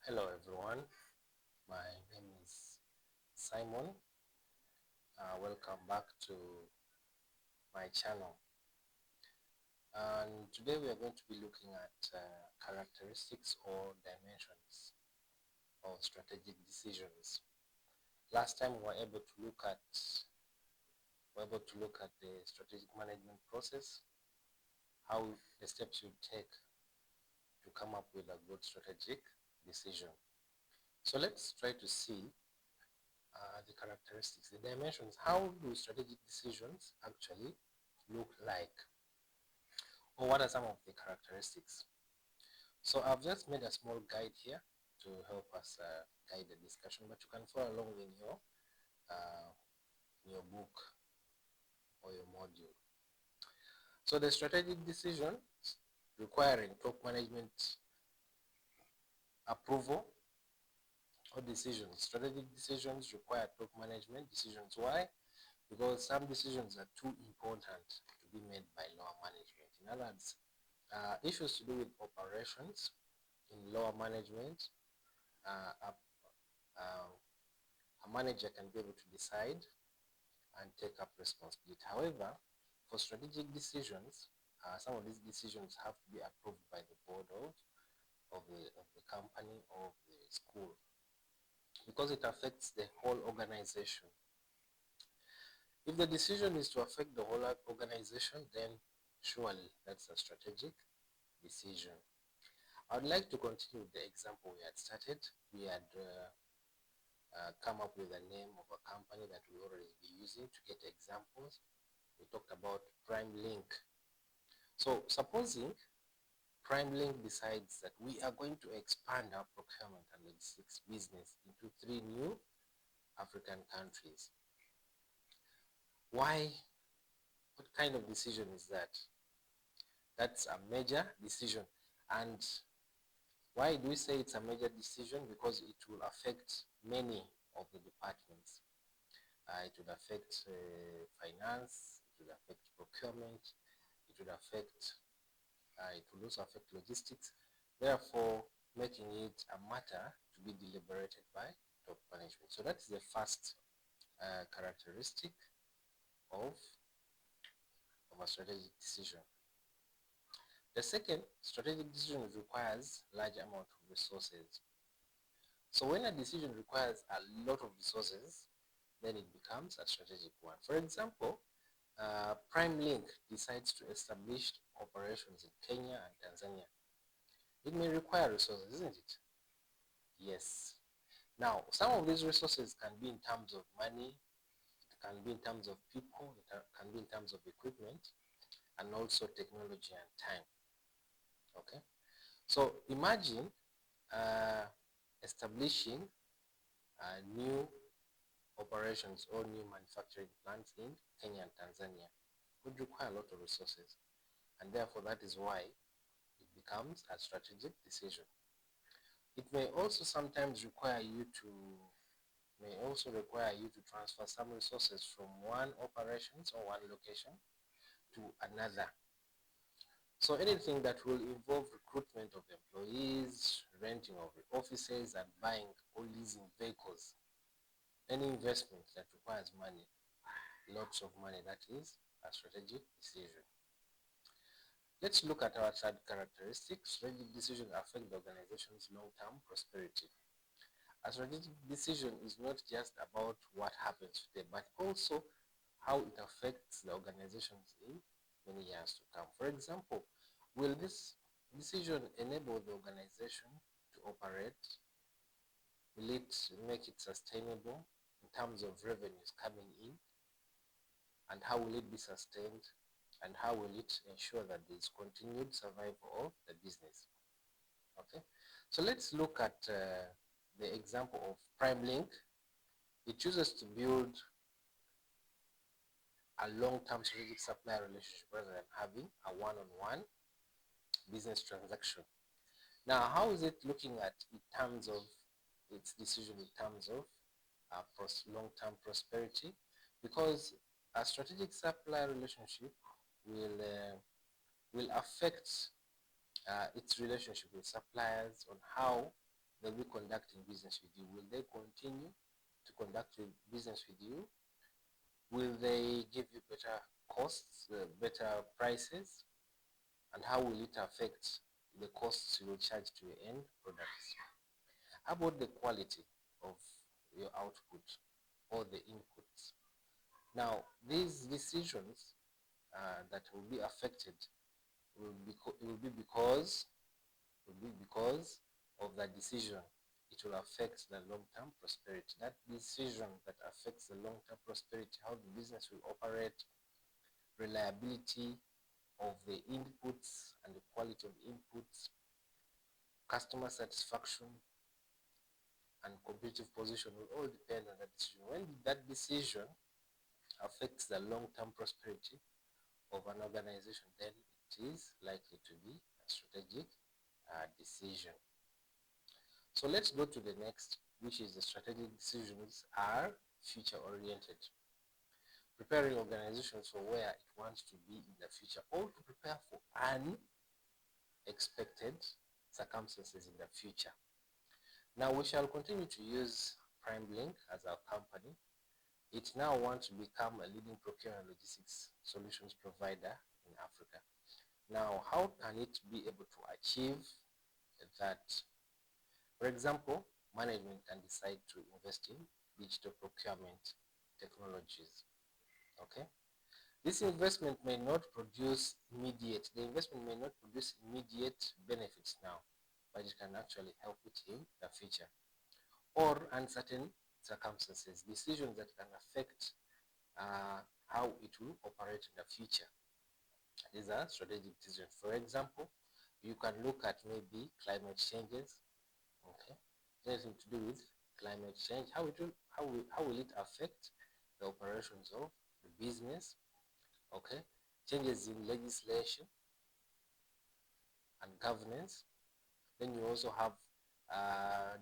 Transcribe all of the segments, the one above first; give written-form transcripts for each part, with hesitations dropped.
Hello everyone, my name is Simon. Welcome back to my channel. And today we are going to be looking at characteristics or dimensions of strategic decisions. Last time we were able to look at the strategic management process, how the steps you take to come up with a good strategic decision. So let's try to see the characteristics, the dimensions. How do strategic decisions actually look like? Or what are some of the characteristics? So I've just made a small guide here to help us guide the discussion, but you can follow along in your book or your module. So the strategic decisions requiring top management approval or decisions. Strategic decisions require top management decisions. Why? Because some decisions are too important to be made by lower management. In other words, issues to do with operations in lower management, uh, a, a manager can be able to decide and take up responsibility. However, for strategic decisions, some of these decisions have to be approved by the board of the company or of the school because it affects the whole organization. If the decision is to affect the whole organization, then surely that's a strategic decision. I would like to continue with the example we had started. We had come up with a name of a company that we already be using to get examples. We talked about Prime Link. So supposing Prime Link decides that we are going to expand our procurement and logistics business into 3 new African countries. Why? What kind of decision is that? That's a major decision. And why do we say it's a major decision? Because it will affect many of the departments. It would affect finance, it would affect procurement, it would also affect logistics, therefore making it a matter to be deliberated by top management. So that is the first characteristic of a strategic decision. The second, strategic decision requires large amount of resources. So when a decision requires a lot of resources, then it becomes a strategic one. For example, Prime Link decides to establish operations in Kenya and Tanzania. It may require resources, isn't it? Yes. Now, some of these resources can be in terms of money, it can be in terms of people, it can be in terms of equipment, and also technology and time. Okay. So imagine establishing new operations or new manufacturing plants in Kenya and Tanzania would require a lot of resources, and therefore that is why it becomes a strategic decision. It may also sometimes require you to transfer some resources from one operations or one location to another. So anything that will involve recruitment of employees, renting of offices, and buying or leasing vehicles, any investment that requires money, lots of money, that is a strategic decision. Let's look at our third characteristic. Strategic decisions affect the organization's long-term prosperity. A strategic decision is not just about what happens today, but also how it affects the organizations in many years to come. For example, will this decision enable the organization to operate? Will it make it sustainable in terms of revenues coming in? And how will it be sustained? And how will it ensure that there is continued survival of the business? Okay, so let's look at the example of Prime Link. It chooses to build a long-term strategic supplier relationship rather than having a one-on-one business transaction. Now, how is it looking at in terms of its decision in terms of long-term prosperity? Because a strategic supplier relationship will affect its relationship with suppliers on how they'll be conducting business with you? Will they continue to conduct business with you? Will they give you better costs, better prices? And how will it affect the costs you will charge to your end products? How about the quality of your output or the inputs? Now, these decisions that will be affected will be because of that decision. It will affect the long-term prosperity. That decision that affects the long-term prosperity, how the business will operate, reliability of the inputs and the quality of inputs, customer satisfaction, and competitive position will all depend on that decision. When that decision affects the long-term prosperity of an organization, then it is likely to be a strategic decision. So let's go to the next, which is the strategic decisions are future-oriented. Preparing organizations for where it wants to be in the future, or to prepare for unexpected circumstances in the future. Now we shall continue to use PrimeLink as our company. It now wants to become a leading procurement logistics solutions provider in Africa. Now, how can it be able to achieve that? For example, management can decide to invest in digital procurement technologies. Okay, this investment may not produce immediate. The investment may not produce immediate benefits now, but it can actually help it in the future. Or uncertain circumstances, decisions that can affect how it will operate in the future. These are strategic decisions. For example, you can look at maybe climate changes. Okay, anything to do with climate change. How will it affect the operations of the business? Okay, changes in legislation and governance. Then you also have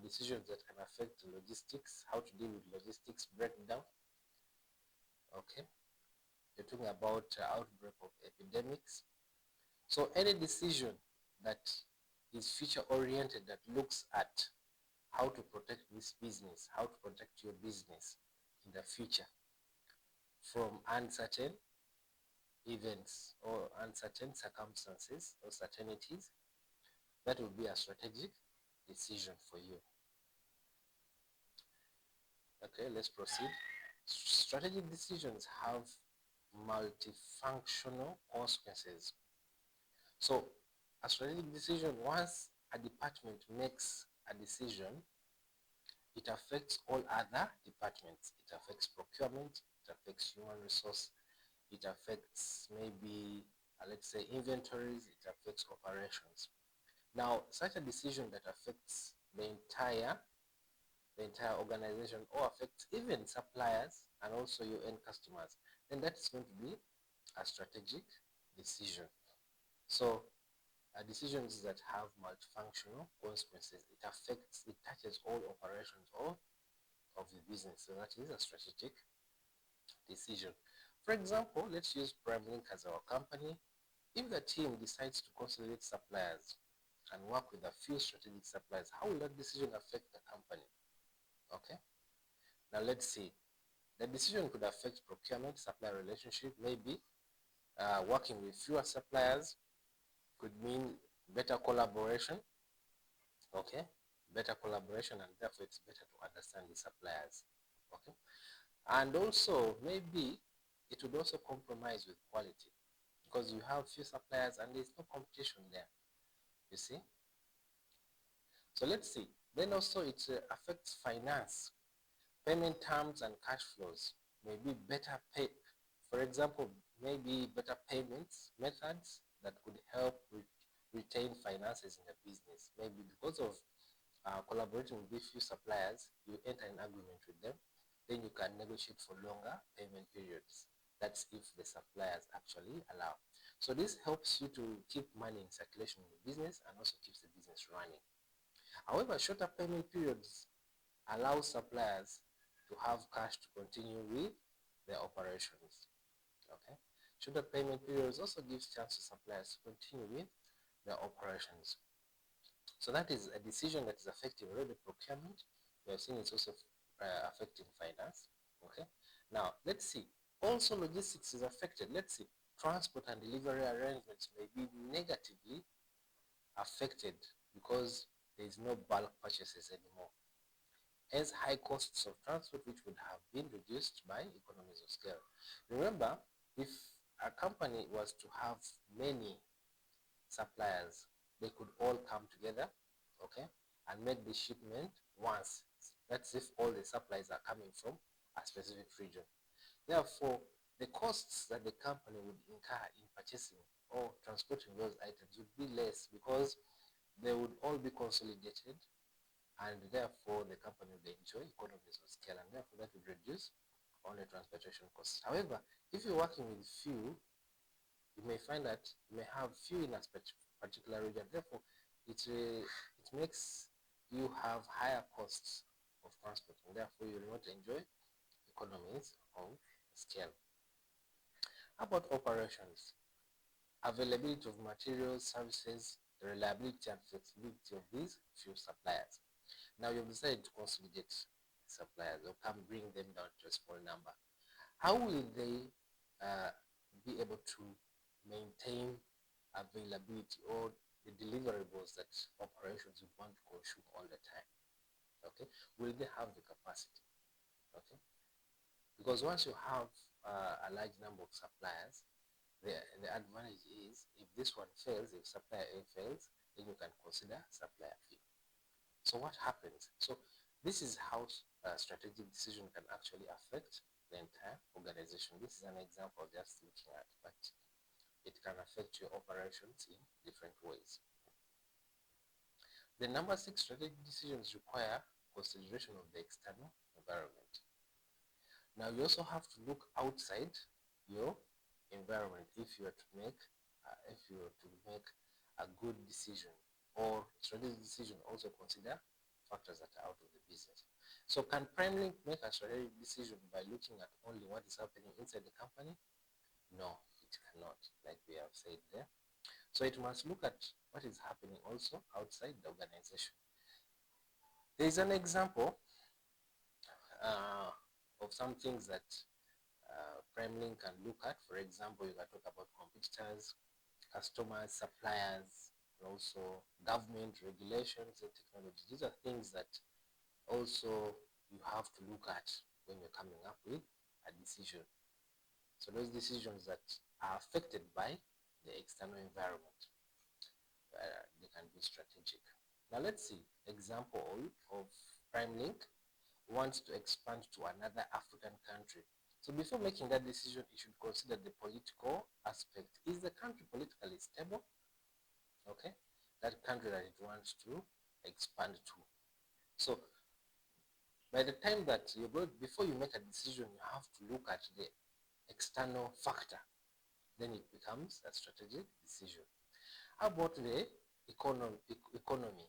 decisions that can affect logistics, how to deal with logistics breakdown. Okay, you're talking about outbreak of epidemics. So any decision that is future oriented, that looks at how to protect this business, how to protect your business in the future from uncertain events or uncertain circumstances or certainties, that will be a strategic decision for you. Okay, let's proceed. Strategic decisions have multifunctional consequences. So a strategic decision, once a department makes a decision, it affects all other departments. It affects procurement, it affects human resource, it affects maybe, let's say, inventories, it affects operations. Now, such a decision that affects the entire organization, or affects even suppliers and also your end customers, then that is going to be a strategic decision. So decisions that have multifunctional consequences, it touches all operations of the business. So that is a strategic decision. For example, let's use PrimeLink as our company. If the team decides to consolidate suppliers and work with a few strategic suppliers, how will that decision affect the company? Okay, now let's see. The decision could affect procurement, supplier relationship, maybe working with fewer suppliers could mean better collaboration. Okay, better collaboration, and therefore it's better to understand the suppliers. Okay, and also maybe it would also compromise with quality, because you have few suppliers and there's no competition there, you see. So let's see. Then also it affects finance, payment terms and cash flows. Maybe better pay, for example, maybe better payments methods that could help retain finances in the business. Maybe because of collaborating with a few suppliers, you enter an agreement with them, then you can negotiate for longer payment periods. That's if the suppliers actually allow. So this helps you to keep money in circulation in the business and also keeps the business running. However, shorter payment periods allow suppliers to have cash to continue with their operations. Okay, shorter payment periods also gives chance to suppliers to continue with their operations. So that is a decision that is affecting already procurement. We have seen it's also affecting finance. Okay. Now let's see. Also logistics is affected. Let's see. Transport and delivery arrangements may be negatively affected because there is no bulk purchases anymore. Hence high costs of transport which would have been reduced by economies of scale. Remember, if a company was to have many suppliers, they could all come together, okay, and make the shipment once. That's if all the supplies are coming from a specific region. Therefore, the costs that the company would incur in purchasing or transporting those items would be less because they would all be consolidated, and therefore the company would enjoy economies of scale, and therefore that would reduce on the transportation costs. However, if you're working with few, you may find that you may have few in a particular region. Therefore, it makes you have higher costs of transport, and therefore you will not enjoy economies of scale. How about operations? Availability of materials, services, the reliability and flexibility of these few suppliers. Now you've decided to consolidate suppliers or come bring them down to a small number. How will they be able to maintain availability or the deliverables that operations would want to consume all the time? Okay, will they have the capacity? Okay, because once you have a large number of suppliers, the advantage is if this one fails, if supplier A fails, then you can consider supplier B. So what happens? So this is how strategic decision can actually affect the entire organization. This is an example just looking at, but it can affect your operations in different ways. The number 6 strategic decisions require consideration of the external environment. Now you also have to look outside your environment if you are to make a good decision, or strategic decision also consider factors that are out of the business. So can PrimeLink make a strategic decision by looking at only what is happening inside the company? No, it cannot, like we have said there. So it must look at what is happening also outside the organization. There is an example of some things that PrimeLink can look at. For example, you can talk about competitors, customers, suppliers, and also government regulations and technology. These are things that also you have to look at when you're coming up with a decision. So those decisions that are affected by the external environment, they can be strategic. Now let's see example of PrimeLink wants to expand to another African country. So before making that decision, you should consider the political aspect. Is the country politically stable? Okay, that country that it wants to expand to. So by the time that before you make a decision, you have to look at the external factor. Then it becomes a strategic decision. How about the economy?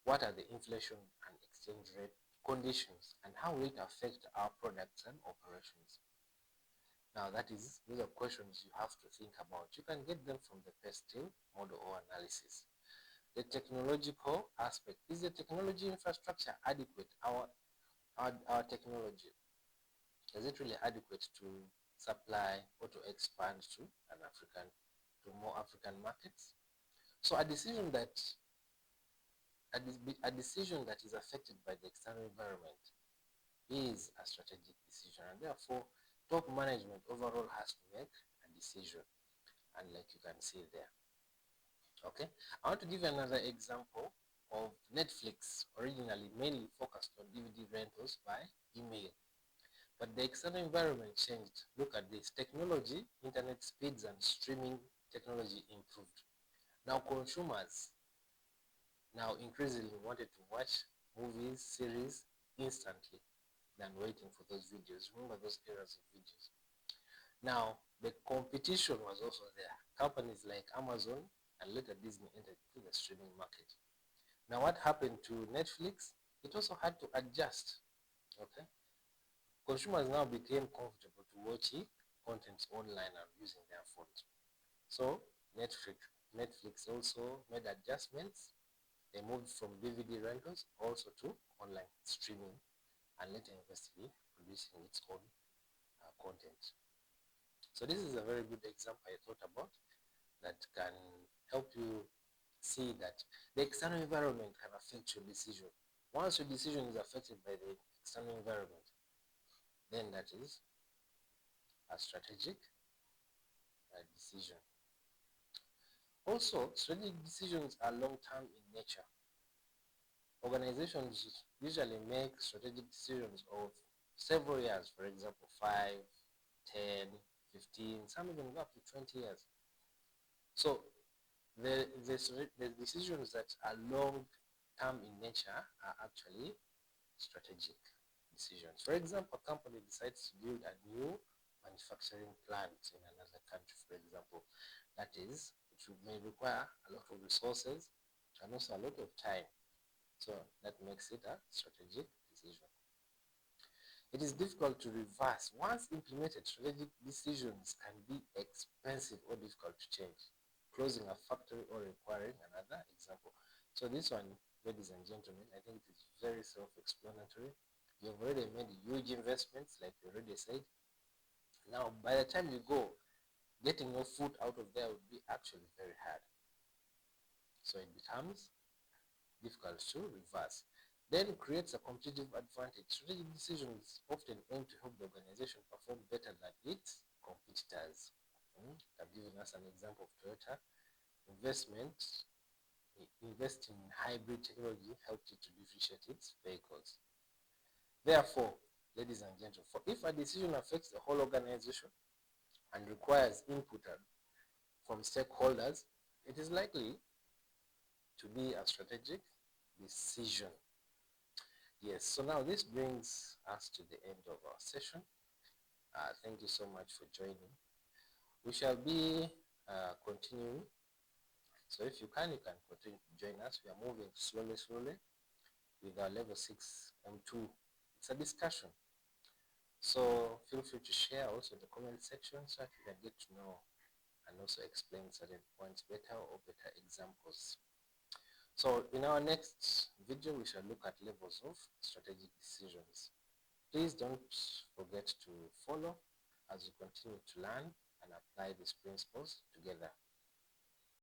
What are the inflation and exchange rate conditions, and how will it affect our products and operations? Now those are questions you have to think about. You can get them from the PESTIL model or analysis. The technological aspect. Is the technology infrastructure adequate? Our technology, is it really adequate to supply or to expand to more African markets? So a decision that is affected by the external environment is a strategic decision, and therefore top management overall has to make a decision, and like you can see there. Okay, I want to give you another example of Netflix, originally mainly focused on DVD rentals by email, but the external environment changed. Look at this. Technology, internet speeds and streaming technology improved. Now consumers now increasingly wanted to watch movies, series instantly than waiting for those videos. Remember those eras of videos. Now the competition was also there. Companies like Amazon and later Disney entered into the streaming market. Now what happened to Netflix? It also had to adjust. Okay, consumers now became comfortable to watching contents online and using their phones. So Netflix also made adjustments They moved from DVD rentals also to online streaming, and later eventually producing its own content. So this is a very good example I thought about that can help you see that the external environment can affect your decision. Once your decision is affected by the external environment, then that is a strategic decision. Also, strategic decisions are long-term in nature. Organizations usually make strategic decisions of several years, for example, 5, 10, 15, some even go up to 20 years. So the decisions that are long-term in nature are actually strategic decisions. For example, a company decides to build a new manufacturing plant in another country, for example. That is, it may require a lot of resources and also a lot of time. So that makes it a strategic decision. It is difficult to reverse. Once implemented, strategic decisions can be expensive or difficult to change, closing a factory or requiring another example. So this one, ladies and gentlemen, I think it is very self-explanatory. You've already made huge investments, like you already said. Now, by the time you go, getting your food out of there would be actually very hard. So it becomes difficult to reverse. Then creates a competitive advantage. Strategic decisions often aim to help the organization perform better than its competitors. I've given us an example of Toyota. Investing in hybrid technology helped it to differentiate its vehicles. Therefore, ladies and gentlemen, if a decision affects the whole organization and requires input from stakeholders, it is likely to be a strategic decision. Yes, so now this brings us to the end of our session. Thank you so much for joining. We shall be continuing. So if you can continue to join us. We are moving slowly with our level 6 M2. It's a discussion. So feel free to share also in the comment section so that you can get to know and also explain certain points better or better examples. So in our next video, we shall look at levels of strategic decisions. Please don't forget to follow as we continue to learn and apply these principles together.